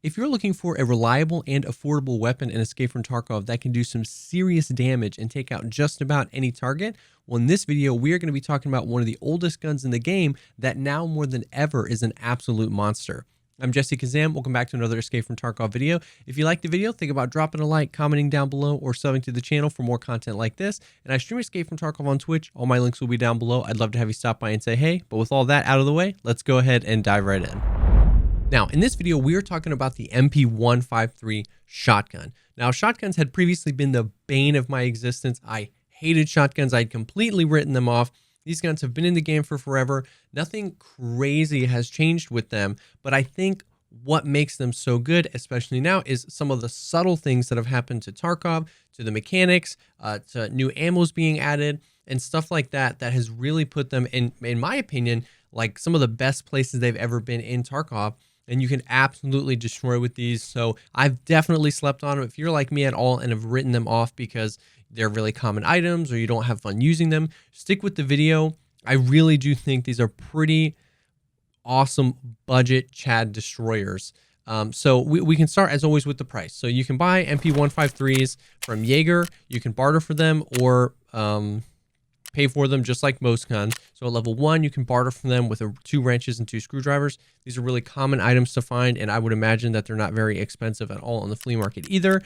If you're looking for a reliable and affordable weapon in Escape from Tarkov that can do some serious damage and take out just about any target, well, in this video, we are going to be talking about one of the oldest guns in the game that now more than ever is an absolute monster. I'm JesseKazam. Welcome back to another Escape from Tarkov video. If you liked the video, think about dropping a like, commenting down below, or subbing to the channel for more content like this. And I stream Escape from Tarkov on Twitch. All my links will be down below. I'd love to have you stop by and say hey. But with all that out of the way, let's go ahead and dive right in. Now, in this video, we are talking about the MP153 shotgun. Now, shotguns had previously been the bane of my existence. I hated shotguns. I'd completely written them off. These guns have been in the game for forever. Nothing crazy has changed with them, but I think what makes them so good, especially now, is some of the subtle things that have happened to Tarkov, to the mechanics, to new ammos being added, and stuff like that, that has really put them in my opinion, like some of the best places they've ever been in Tarkov. And you can absolutely destroy with these. So I've definitely slept on them. If you're like me at all and have written them off because they're really common items or you don't have fun using them, stick with the video. I really do think these are pretty awesome budget Chad destroyers. So we can start as always with the price. So you can buy MP153s from Jaeger. You can barter for them or pay for them just like most guns. So at level 1, you can barter from them with 2 wrenches and 2 screwdrivers. These are really common items to find, and I would imagine that they're not very expensive at all on the flea market either.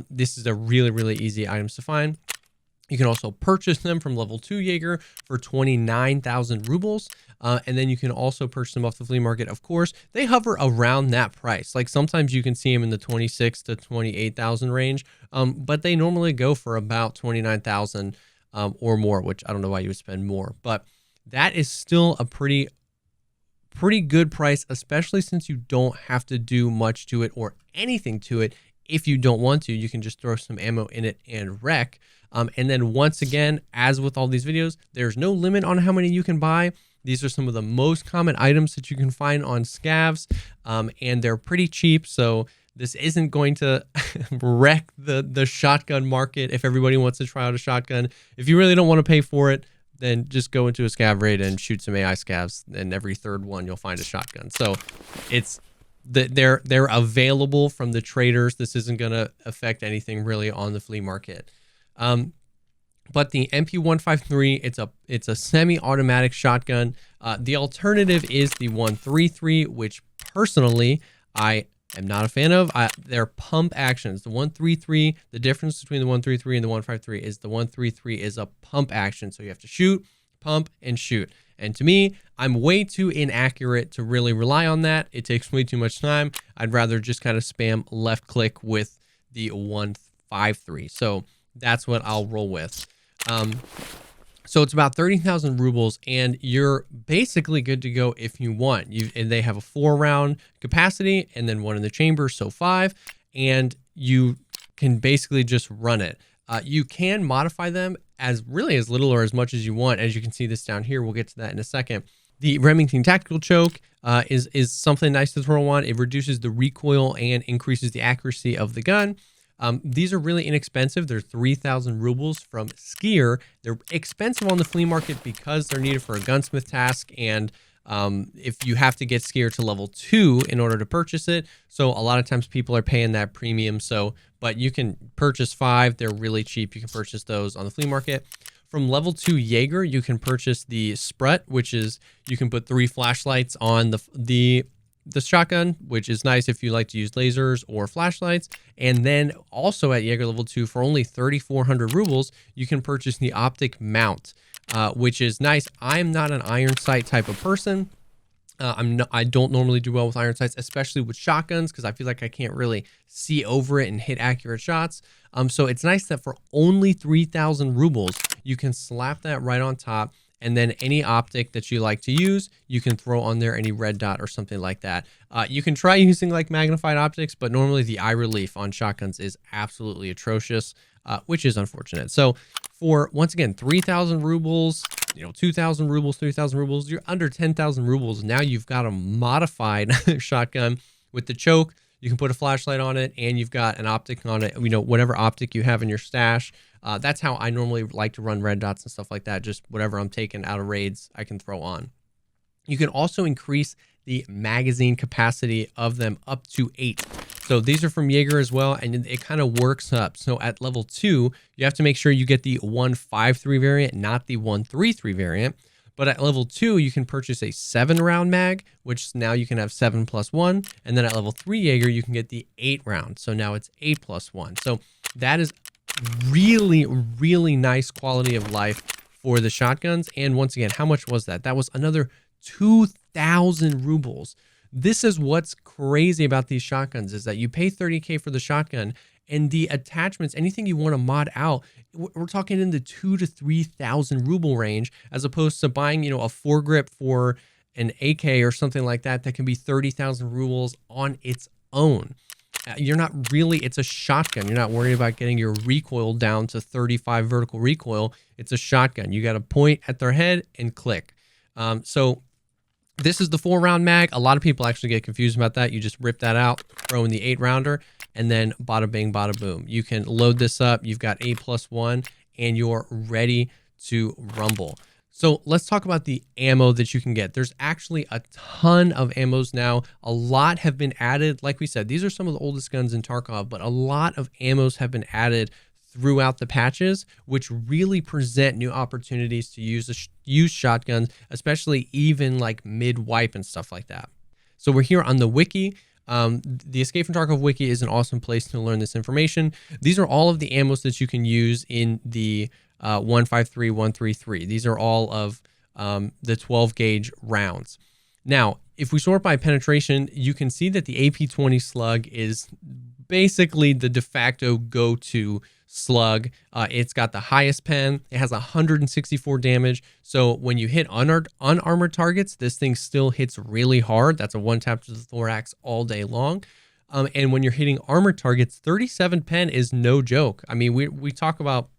This is a really easy items to find. You can also purchase them from level 2 Jaeger for 29,000 rubles. And then you can also purchase them off the flea market. Of course, they hover around that price. Like sometimes you can see them in the 26 to 28,000 range, but they normally go for about 29,000 or more, which I don't know why you would spend more, but that is still a pretty good price, especially since you don't have to do much to it or anything to it. If you don't want to, you can just throw some ammo in it and wreck. And then once again, as with all these videos, there's no limit on how many you can buy. These are some of the most common items that you can find on scavs, and they're pretty cheap. So this isn't going to wreck the shotgun market if everybody wants to try out a shotgun. If you really don't want to pay for it, then just go into a scav raid and shoot some AI scavs, and every third one you'll find a shotgun. So they're available from the traders. This isn't going to affect anything really on the flea market. But the MP153, it's a semi-automatic shotgun. The alternative is the 133, which personally I am not a fan of. They're pump actions. The 133, the difference between the 133 and the 153 is the 133 is a pump action. So you have to shoot, pump, and shoot. And to me, I'm way too inaccurate to really rely on that. It takes way too much time. I'd rather just kind of spam left click with the 153. So that's what I'll roll with. So it's about 30,000 rubles, and you're basically good to go if you want. And they have a 4-round capacity and then 1 in the chamber, so 5, and you can basically just run it. You can modify them as little or as much as you want. As you can see this down here, we'll get to that in a second. The Remington tactical choke is something nice to throw on. It reduces the recoil and increases the accuracy of the gun. These are really inexpensive. They're 3,000 rubles from Skier. They're expensive on the flea market because they're needed for a gunsmith task, and if you have to get Skier to level 2 in order to purchase it. So a lot of times people are paying that premium. But you can purchase 5. They're really cheap. You can purchase those on the flea market. From level 2 Jaeger, you can purchase the Sprut, which is you can put 3 flashlights on the shotgun, which is nice if you like to use lasers or flashlights. And then also at Jaeger level 2, for only 3,400 rubles, you can purchase the optic mount, which is nice. I'm not an iron sight type of person. I don't normally do well with iron sights, especially with shotguns, because I feel like I can't really see over it and hit accurate shots. So it's nice that for only 3,000 rubles, you can slap that right on top. And then any optic that you like to use, you can throw on there, any red dot or something like that. You can try using like magnified optics, but normally the eye relief on shotguns is absolutely atrocious, which is unfortunate. So for, once again, 3,000 rubles, 2,000 rubles, 3,000 rubles, you're under 10,000 rubles. Now you've got a modified shotgun with the choke. You can put a flashlight on it, and you've got an optic on it, whatever optic you have in your stash. That's how I normally like to run red dots and stuff like that. Just whatever I'm taking out of raids, I can throw on. You can also increase the magazine capacity of them up to 8. So these are from Jaeger as well, and it kind of works up. So at level 2, you have to make sure you get the 153 variant, not the 133 variant. But at level 2, you can purchase a 7-round mag, which now you can have 7 plus 1. And then at level 3 Jaeger, you can get the 8-round. So now it's 8 plus 1. So that is really, really nice quality of life for the shotguns. And once again, how much was that? That was another 2,000 rubles. This is what's crazy about these shotguns, is that you pay 30K for the shotgun, and the attachments, anything you want to mod out, we're talking in the 2,000 to 3,000 ruble range, as opposed to buying, a foregrip for an AK or something like that that can be 30,000 rubles on its own. You're not really, it's a shotgun. You're not worried about getting your recoil down to 35 vertical recoil. It's a shotgun. You got to point at their head and click. So this is the 4-round mag. A lot of people actually get confused about that. You just rip that out, throw in the 8-rounder, and then bada bing, bada boom. You can load this up. You've got 8 plus 1, and you're ready to rumble. So let's talk about the ammo that you can get. There's actually a ton of ammos now. A lot have been added. Like we said, these are some of the oldest guns in Tarkov, but a lot of ammos have been added throughout the patches, which really present new opportunities to use shotguns, especially even like mid-wipe and stuff like that. So we're here on the wiki. The Escape from Tarkov wiki is an awesome place to learn this information. These are all of the ammos that you can use in the 153, 133. These are all of the 12 gauge rounds. Now, if we sort by penetration, you can see that the AP-20 slug is basically the de facto go-to slug. It's got the highest pen. It has 164 damage. So when you hit unarmored targets, this thing still hits really hard. That's a 1-tap to the thorax all day long. And when you're hitting armored targets, 37 pen is no joke. I mean, we talk about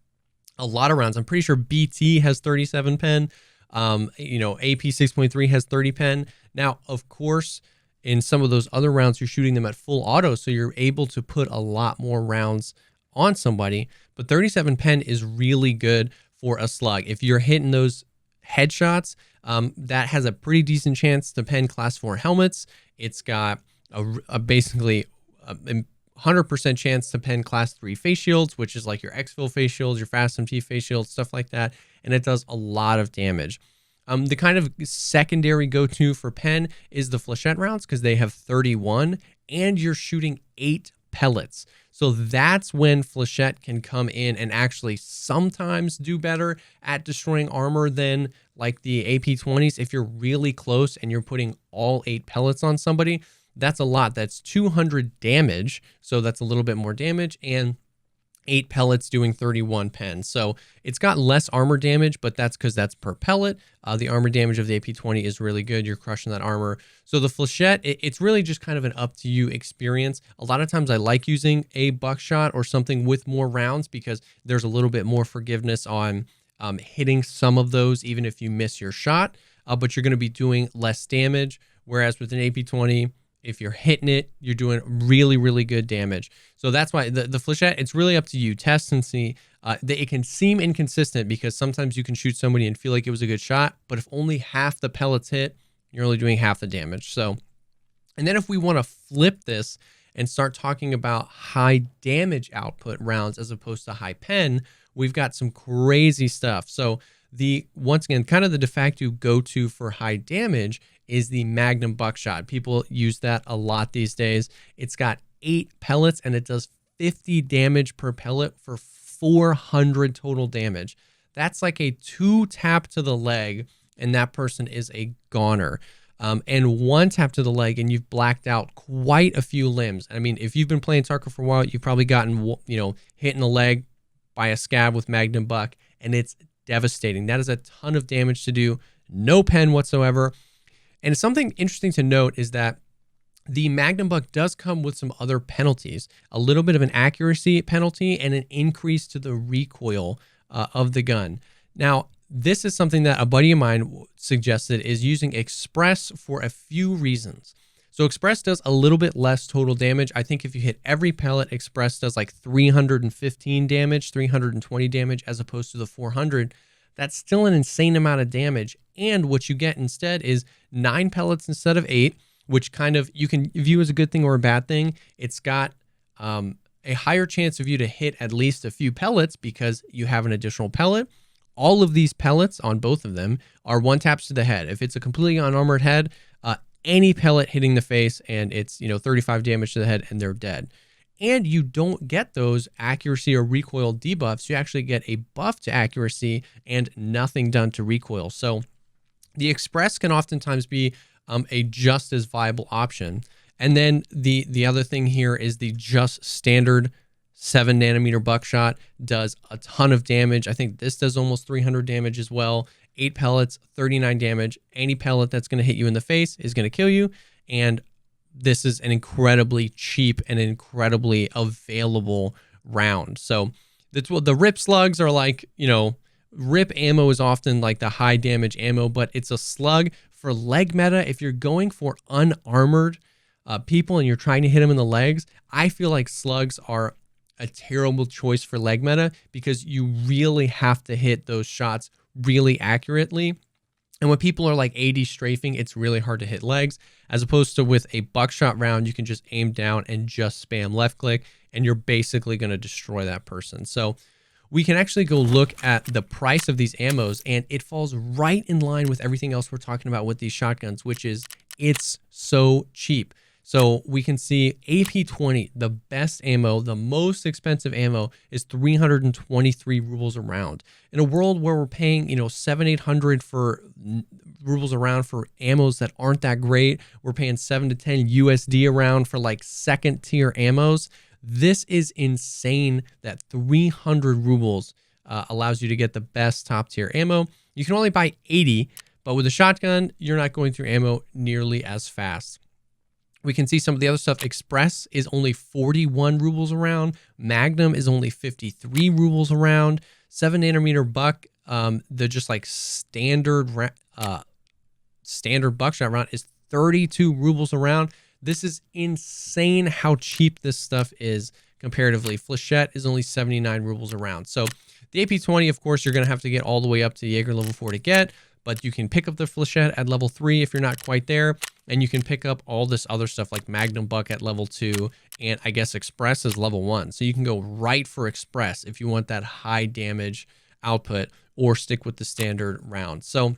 a lot of rounds. I'm pretty sure BT has 37 pen. AP 6.3 has 30 pen. Now, of course, in some of those other rounds, you're shooting them at full auto, so you're able to put a lot more rounds on somebody. But 37 pen is really good for a slug. If you're hitting those headshots, that has a pretty decent chance to pen class 4 helmets. It's got basically a 100% chance to pen class 3 face shields, which is like your exfil face shields, your fast MT face shields, stuff like that. And it does a lot of damage. The kind of secondary go-to for pen is the flechette rounds, because they have 31 and you're shooting 8 pellets. So that's when flechette can come in and actually sometimes do better at destroying armor than like the AP-20s. If you're really close and you're putting all 8 pellets on somebody, that's a lot. That's 200 damage. So that's a little bit more damage, and 8 pellets doing 31 pen. So it's got less armor damage, but that's because that's per pellet. The armor damage of the AP-20 is really good. You're crushing that armor. So the flechette, it's really just kind of an up to you experience. A lot of times I like using a buckshot or something with more rounds, because there's a little bit more forgiveness on hitting some of those, even if you miss your shot, but you're going to be doing less damage. Whereas with an AP-20, if you're hitting it, you're doing really, really good damage. So that's why the flechette, it's really up to you. Test and see. It can seem inconsistent, because sometimes you can shoot somebody and feel like it was a good shot, but if only half the pellets hit, you're only doing half the damage. So, and then if we want to flip this and start talking about high damage output rounds as opposed to high pen, we've got some crazy stuff. So once again, kind of the de facto go-to for high damage is the Magnum Buckshot. People use that a lot these days. It's got 8 pellets and it does 50 damage per pellet for 400 total damage. That's like a 2-tap to the leg and that person is a goner. And 1 tap to the leg and you've blacked out quite a few limbs. I mean, if you've been playing Tarkov for a while, you've probably gotten, hit in the leg by a scab with Magnum Buck, and it's devastating. That is a ton of damage to do. No pen whatsoever. And something interesting to note is that the Magnum Buck does come with some other penalties, a little bit of an accuracy penalty and an increase to the recoil of the gun. Now, this is something that a buddy of mine suggested, is using Express for a few reasons. So Express does a little bit less total damage. I think if you hit every pellet, Express does like 315 damage, 320 damage, as opposed to the 400. That's still an insane amount of damage. And what you get instead is 9 pellets instead of 8, which kind of you can view as a good thing or a bad thing. It's got a higher chance of you to hit at least a few pellets because you have an additional pellet. All of these pellets on both of them are 1 taps to the head. If it's a completely unarmored head, any pellet hitting the face and it's 35 damage to the head and they're dead. And you don't get those accuracy or recoil debuffs. You actually get a buff to accuracy and nothing done to recoil. So the Express can oftentimes be a just as viable option. And then the other thing here is the just standard 7 nanometer buckshot does a ton of damage. I think this does almost 300 damage as well. 8 pellets, 39 damage. Any pellet that's going to hit you in the face is going to kill you. And this is an incredibly cheap and incredibly available round. So that's what the rip slugs are like. Rip ammo is often like the high damage ammo, but it's a slug for leg meta. If you're going for unarmored people and you're trying to hit them in the legs, I feel like slugs are a terrible choice for leg meta because you really have to hit those shots really accurately. And when people are like AD strafing, it's really hard to hit legs, as opposed to with a buckshot round, you can just aim down and just spam left click and you're basically going to destroy that person. So we can actually go look at the price of these ammos and it falls right in line with everything else we're talking about with these shotguns, which is it's so cheap. So we can see AP20, the best ammo, the most expensive ammo is 323 rubles a round. In a world where we're paying, 700-800 for rubles a round for ammos that aren't that great, we're paying 7 to 10 USD a round for like second tier ammos. This is insane that 300 rubles allows you to get the best top tier ammo. You can only buy 80, but with a shotgun, you're not going through ammo nearly as fast. We can see some of the other stuff. Express is only 41 rubles a round. Magnum is only 53 rubles a round. 7 nanometer buck, the just like standard buckshot round is 32 rubles a round. This is insane how cheap this stuff is comparatively. Flechette is only 79 rubles a round. So the AP20, of course, you're going to have to get all the way up to Jaeger level 4 to get, but you can pick up the Flechette at level 3 if you're not quite there. And you can pick up all this other stuff like Magnum Buck at level 2, and I guess Express is level 1. So you can go right for Express if you want that high damage output, or stick with the standard round. So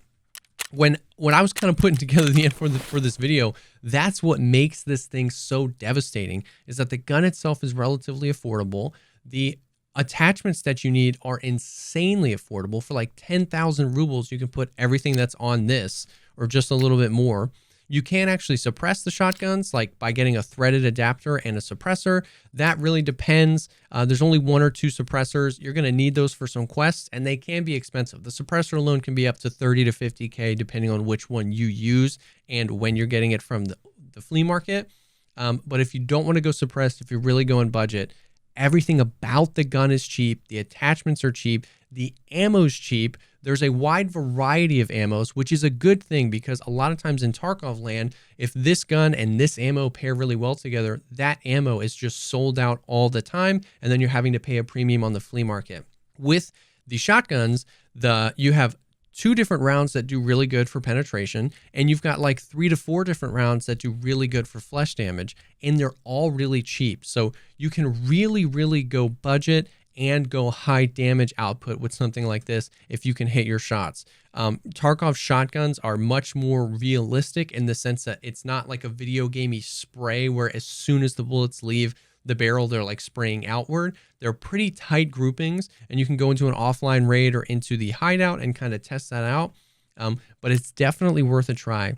when I was kind of putting together the info for this video, that's what makes this thing so devastating, is that the gun itself is relatively affordable. The attachments that you need are insanely affordable. For like 10,000 rubles, you can put everything that's on this, or just a little bit more. You can actually suppress the shotguns, like by getting a threaded adapter and a suppressor. That really depends. There's only 1 or 2 suppressors. You're going to need those for some quests, and they can be expensive. The suppressor alone can be up to 30 to 50K, depending on which one you use and when you're getting it from the flea market. But if you don't want to go suppressed, if you're really going budget, everything about the gun is cheap. The attachments are cheap. The ammo's cheap. There's a wide variety of ammos, which is a good thing, because a lot of times in Tarkov land, if this gun and this ammo pair really well together, that ammo is just sold out all the time, and then you're having to pay a premium on the flea market. With the shotguns, you have 2 different rounds that do really good for penetration, and you've got like 3 to 4 different rounds that do really good for flesh damage, and they're all really cheap. So you can really, really go budget and go high damage output with something like this if you can hit your shots. Tarkov shotguns are much more realistic in the sense that it's not like a video gamey spray where as soon as the bullets leave the barrel, they're like spraying outward. They're pretty tight groupings, and you can go into an offline raid or into the hideout and kind of test that out. But it's definitely worth a try.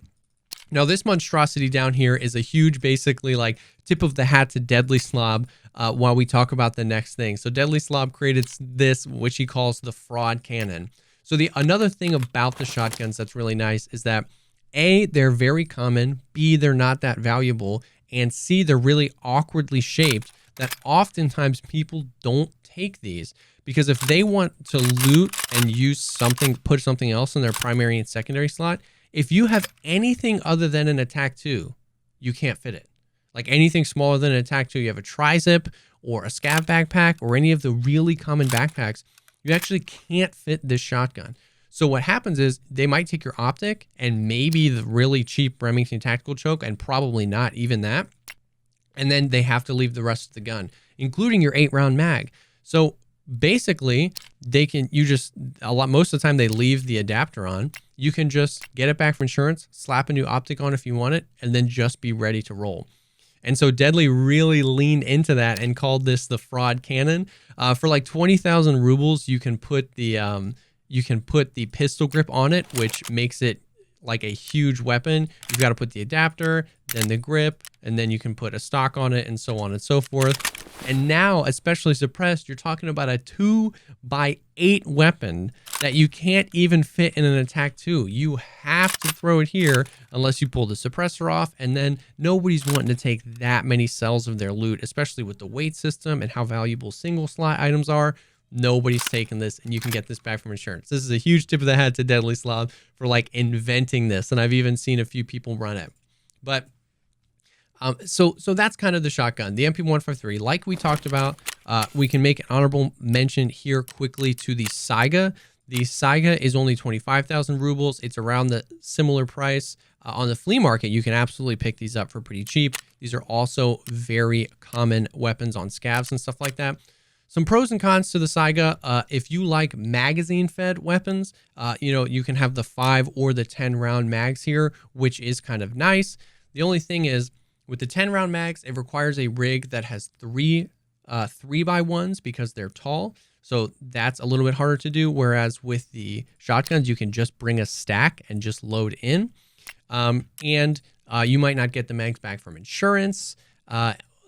Now, this monstrosity down here is a huge, basically like tip of the hat to Deadly Slob while we talk about the next thing. So Deadly Slob created this, which he calls the fraud cannon. So another thing about the shotguns that's really nice is that A, they're very common, B, they're not that valuable, and C, they're really awkwardly shaped that oftentimes people don't take these, because if they want to loot and use something, put something else in their primary and secondary slot, if you have anything other than an attack 2, you can't fit it. Like anything smaller than an attack 2, you have a tri-zip or a scav backpack or any of the really common backpacks, you actually can't fit this shotgun. So what happens is they might take your optic and maybe the really cheap Remington tactical choke, and probably not even that. And then they have to leave the rest of the gun, including your 8-round mag. So basically most of the time they leave the adapter on. You can just get it back from insurance, slap a new optic on if you want it, and then just be ready to roll. And so Deadly really leaned into that and called this the fraud cannon. For like 20,000 rubles, you can put the pistol grip on it, which makes it like a huge weapon. You've got to put the adapter, then the grip, and then you can put a stock on it, and so on and so forth. And now, especially suppressed, you're talking about a 2x8 weapon that you can't even fit in an attack 2. You have to throw it here unless you pull the suppressor off, and then nobody's wanting to take that many cells of their loot, especially with the weight system and how valuable single slot items are. Nobody's taking this, and you can get this back from insurance. This is a huge tip of the hat to Deadly Slav for like inventing this, and I've even seen a few people run it. But so that's kind of the shotgun, the MP153. Like we talked about, we can make an honorable mention here quickly to the Saiga. The Saiga is only 25,000 rubles. It's around the similar price. On the flea market, you can absolutely pick these up for pretty cheap. These are also very common weapons on scavs and stuff like that. Some pros and cons to the Saiga. If you like magazine-fed weapons, you can have the 5 or the 10-round mags here, which is kind of nice. The only thing is, with the 10-round mags, it requires a rig that has 3 3x1s because they're tall. So that's a little bit harder to do. Whereas with the shotguns, you can just bring a stack and just load in. You might not get the mags back from insurance.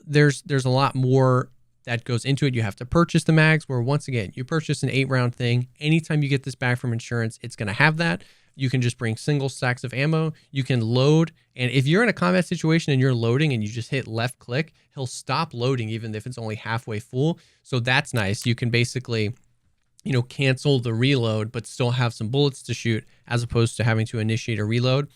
There's a lot more that goes into it. You have to purchase the mags, where once again, you purchase an 8-round thing. Anytime you get this back from insurance, it's going to have that. You can just bring single stacks of ammo. You can load. And if you're in a combat situation and you're loading and you just hit left click, he'll stop loading even if it's only halfway full. So that's nice. You can basically, cancel the reload, but still have some bullets to shoot as opposed to having to initiate a reload.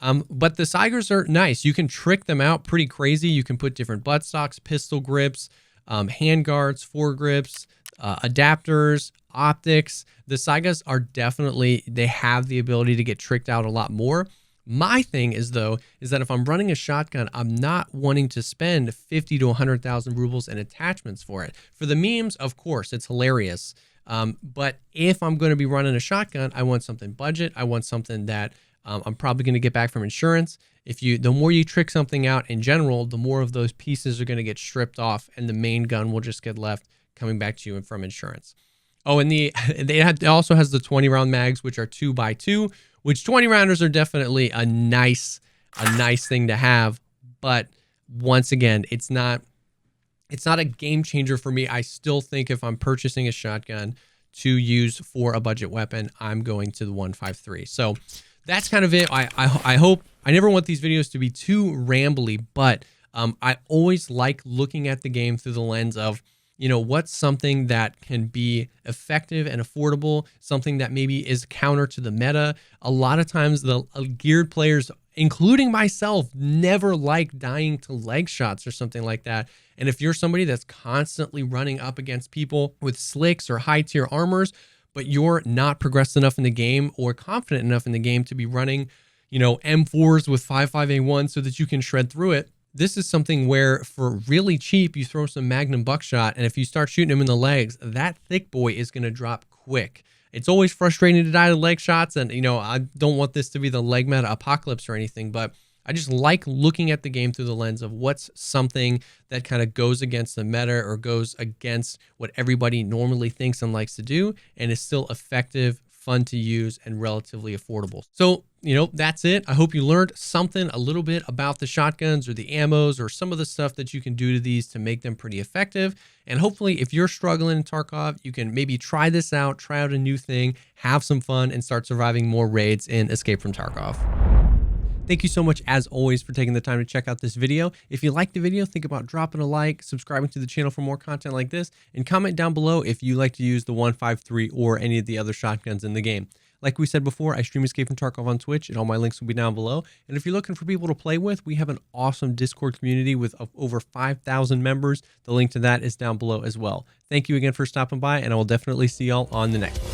But the Saigers are nice. You can trick them out pretty crazy. You can put different buttstocks, pistol grips, hand guards, foregrips, adapters, optics. The Saigas are definitely, they have the ability to get tricked out a lot more. My thing is that if I'm running a shotgun, I'm not wanting to spend 50 to 100,000 rubles in attachments for it. For the memes, of course, it's hilarious. But if I'm going to be running a shotgun, I want something budget. I want something that I'm probably going to get back from insurance. The more you trick something out in general, the more of those pieces are going to get stripped off, and the main gun will just get left coming back to you from insurance. Oh, and it also has the 20-round mags, which are 2x2, which 20-rounders are definitely a nice thing to have. But once again, it's not a game changer for me. I still think if I'm purchasing a shotgun to use for a budget weapon, I'm going to the 153. So that's kind of it. I hope, I never want these videos to be too rambly, but I always like looking at the game through the lens of, what's something that can be effective and affordable, something that maybe is counter to the meta. A lot of times the geared players, including myself, never like dying to leg shots or something like that. And if you're somebody that's constantly running up against people with slicks or high tier armors, but you're not progressed enough in the game or confident enough in the game to be running, M4s with 5.5A1 so that you can shred through it, this is something where for really cheap, you throw some Magnum Buckshot, and if you start shooting him in the legs, that thick boy is going to drop quick. It's always frustrating to die to leg shots, and I don't want this to be the leg meta apocalypse or anything, but I just like looking at the game through the lens of what's something that kind of goes against the meta or goes against what everybody normally thinks and likes to do, and is still effective, fun to use, and relatively affordable. So, that's it. I hope you learned something a little bit about the shotguns or the ammos or some of the stuff that you can do to these to make them pretty effective. And hopefully if you're struggling in Tarkov, you can maybe try this out, try out a new thing, have some fun, and start surviving more raids in Escape from Tarkov. Thank you so much, as always, for taking the time to check out this video. If you liked the video, think about dropping a like, subscribing to the channel for more content like this, and comment down below if you like to use the 153 or any of the other shotguns in the game. Like we said before, I stream Escape from Tarkov on Twitch, and all my links will be down below. And if you're looking for people to play with, we have an awesome Discord community with over 5,000 members. The link to that is down below as well. Thank you again for stopping by, and I will definitely see y'all on the next one.